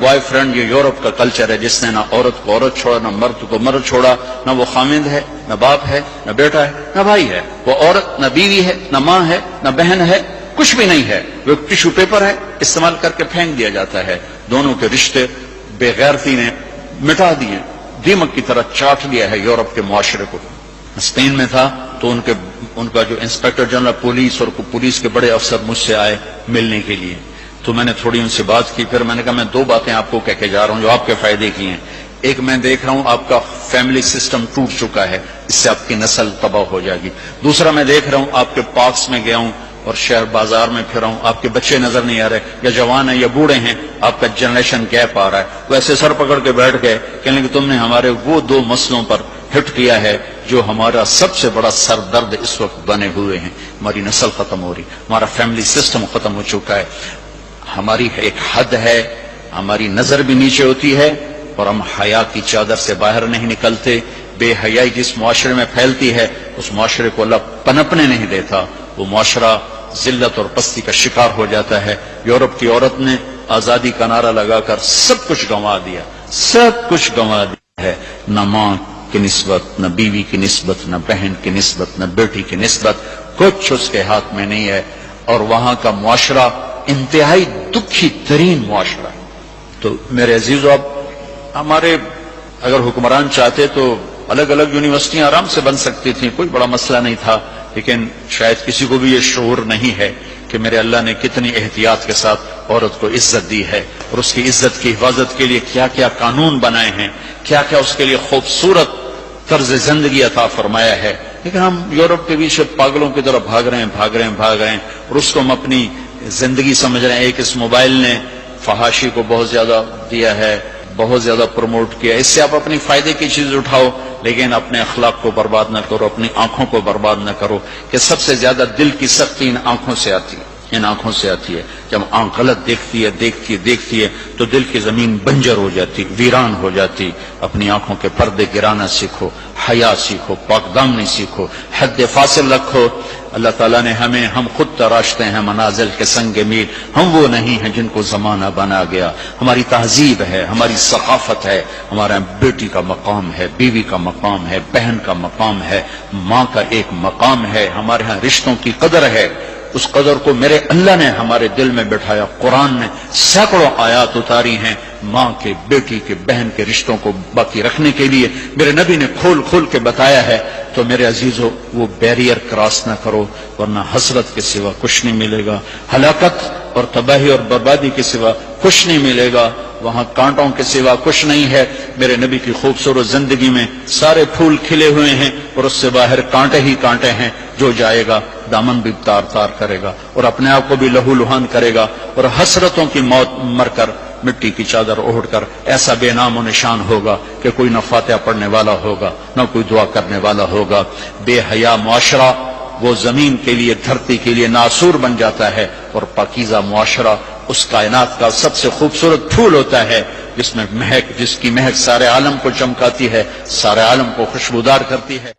Boy friend, یہ Europe کا culture ہے جس نے نہ عورت کو عورت چھوڑا، نہ مرد کو مرد چھوڑا، نہ وہ خامند ہے، نہ باپ ہے، نہ بیٹا ہے، نہ بھائی ہے، وہ عورت نہ بیوی ہے، نہ ماں ہے، نہ بہن ہے، کچھ بھی نہیں ہے، وہ ایک ٹیشو پیپر ہے، استعمال کر کے پھینک دیا جاتا ہے۔ دونوں کے رشتے بے غیرتی نے مٹا دیے، دیمک کی طرح چاٹ لیا ہے یورپ کے معاشرے کو۔ اسپین میں تھا تو ان کا جو انسپیکٹر جنرل پولیس اور پولیس کے بڑے افسر مجھ سے آئے ملنے کے لیے، تو میں نے تھوڑی ان سے بات کی، پھر میں نے کہا میں دو باتیں آپ کو کہہ کے جا رہا ہوں جو آپ کے فائدے کی ہیں۔ ایک، میں دیکھ رہا ہوں آپ کا فیملی سسٹم ٹوٹ چکا ہے، اس سے آپ کی نسل تباہ ہو جائے گی۔ دوسرا، میں دیکھ رہا ہوں آپ کے پارکس میں گیا ہوں اور شہر بازار میں پھر ہوں، آپ کے بچے نظر نہیں آ رہے، یا جوان ہیں یا بوڑھے ہیں، آپ کا جنریشن گیپ آ رہا ہے۔ وہ ایسے سر پکڑ کے بیٹھ گئے، کہنے کہ تم نے ہمارے وہ دو مسئلوں پر ہٹ کیا ہے جو ہمارا سب سے بڑا سر درد اس وقت بنے ہوئے ہیں۔ ہماری نسل ختم ہو رہی، ہمارا فیملی سسٹم ختم ہو چکا ہے، ہماری ایک حد ہے، ہماری نظر بھی نیچے ہوتی ہے اور ہم حیا کی چادر سے باہر نہیں نکلتے۔ بے حیائی جس معاشرے میں پھیلتی ہے اس معاشرے کو اللہ پنپنے نہیں دیتا، وہ معاشرہ ذلت اور پستی کا شکار ہو جاتا ہے۔ یورپ کی عورت نے آزادی کا نعرہ لگا کر سب کچھ گنوا دیا، سب کچھ گنوا دیا ہے، نہ ماں کی نسبت، نہ بیوی کی نسبت، نہ بہن کی نسبت، نہ بیٹی کی نسبت، کچھ اس کے ہاتھ میں نہیں ہے، اور وہاں کا معاشرہ انتہائی دکھی ترین معاشرہ ہے۔ تو میرے عزیزو، اب ہمارے اگر حکمران چاہتے تو الگ الگ یونیورسٹیاں آرام سے بن سکتی تھیں، کوئی بڑا مسئلہ نہیں تھا، لیکن شاید کسی کو بھی یہ شعور نہیں ہے کہ میرے اللہ نے کتنی احتیاط کے ساتھ عورت کو عزت دی ہے، اور اس کی عزت کی حفاظت کے لیے کیا کیا قانون بنائے ہیں، کیا کیا اس کے لیے خوبصورت طرز زندگی عطا فرمایا ہے۔ لیکن ہم یورپ کے پیچھے پاگلوں کی طرح بھاگ رہے ہیں، اور اس کو ہم اپنی زندگی سمجھ رہے ہیں۔ ایک اس موبائل نے فحاشی کو بہت زیادہ دیا ہے، بہت زیادہ پروموٹ کیا، اس سے آپ اپنی فائدے کی چیز اٹھاؤ، لیکن اپنے اخلاق کو برباد نہ کرو، اپنی آنکھوں کو برباد نہ کرو، کہ سب سے زیادہ دل کی سختی ان آنکھوں سے آتی ہے، ان آنکھوں سے آتی ہے۔ جب آنکھ غلط دیکھتی ہے تو دل کی زمین بنجر ہو جاتی، ویران ہو جاتی۔ اپنی آنکھوں کے پردے گرانا سیکھو، حیا سیکھو، پاک دامنی سیکھو، حد فاصل رکھو۔ اللہ تعالیٰ نے ہم خود تراشتے ہیں منازل کے سنگ میل، ہم وہ نہیں ہیں جن کو زمانہ بنا گیا۔ ہماری تہذیب ہے، ہماری ثقافت ہے، ہمارا بیٹی کا مقام ہے، بیوی کا مقام ہے، بہن کا مقام ہے، ماں کا ایک مقام ہے، ہمارے ہاں رشتوں کی قدر ہے۔ اس قدر کو میرے اللہ نے ہمارے دل میں بٹھایا۔ قرآن نے سینکڑوں آیات اتاری ہیں ماں کے، بیٹی کے، بہن کے رشتوں کو باقی رکھنے کے لیے، میرے نبی نے کھول کھول کے بتایا ہے۔ تو میرے عزیزو، وہ بیریئر کراس نہ کرو، ورنہ حسرت کے سوا کچھ نہیں ملے گا، ہلاکت اور تباہی اور بربادی کے سوا کچھ نہیں ملے گا، وہاں کانٹوں کے سوا کچھ نہیں ہے۔ میرے نبی کی خوبصورت زندگی میں سارے پھول کھلے ہوئے ہیں اور اس سے باہر کانٹے ہی کانٹے ہیں۔ جو جائے گا دامن بھی تار تار کرے گا اور اپنے آپ کو بھی لہو لہان کرے گا، اور حسرتوں کی موت مر کر مٹی کی چادر اوڑھ کر ایسا بے نام و نشان ہوگا کہ کوئی نہ فاتحہ پڑھنے والا ہوگا، نہ کوئی دعا کرنے والا ہوگا۔ بے حیا معاشرہ وہ زمین کے لیے، دھرتی کے لیے ناسور بن جاتا ہے، اور پاکیزہ معاشرہ اس کائنات کا سب سے خوبصورت پھول ہوتا ہے جس کی مہک سارے عالم کو چمکاتی ہے، سارے عالم کو خوشبودار کرتی ہے۔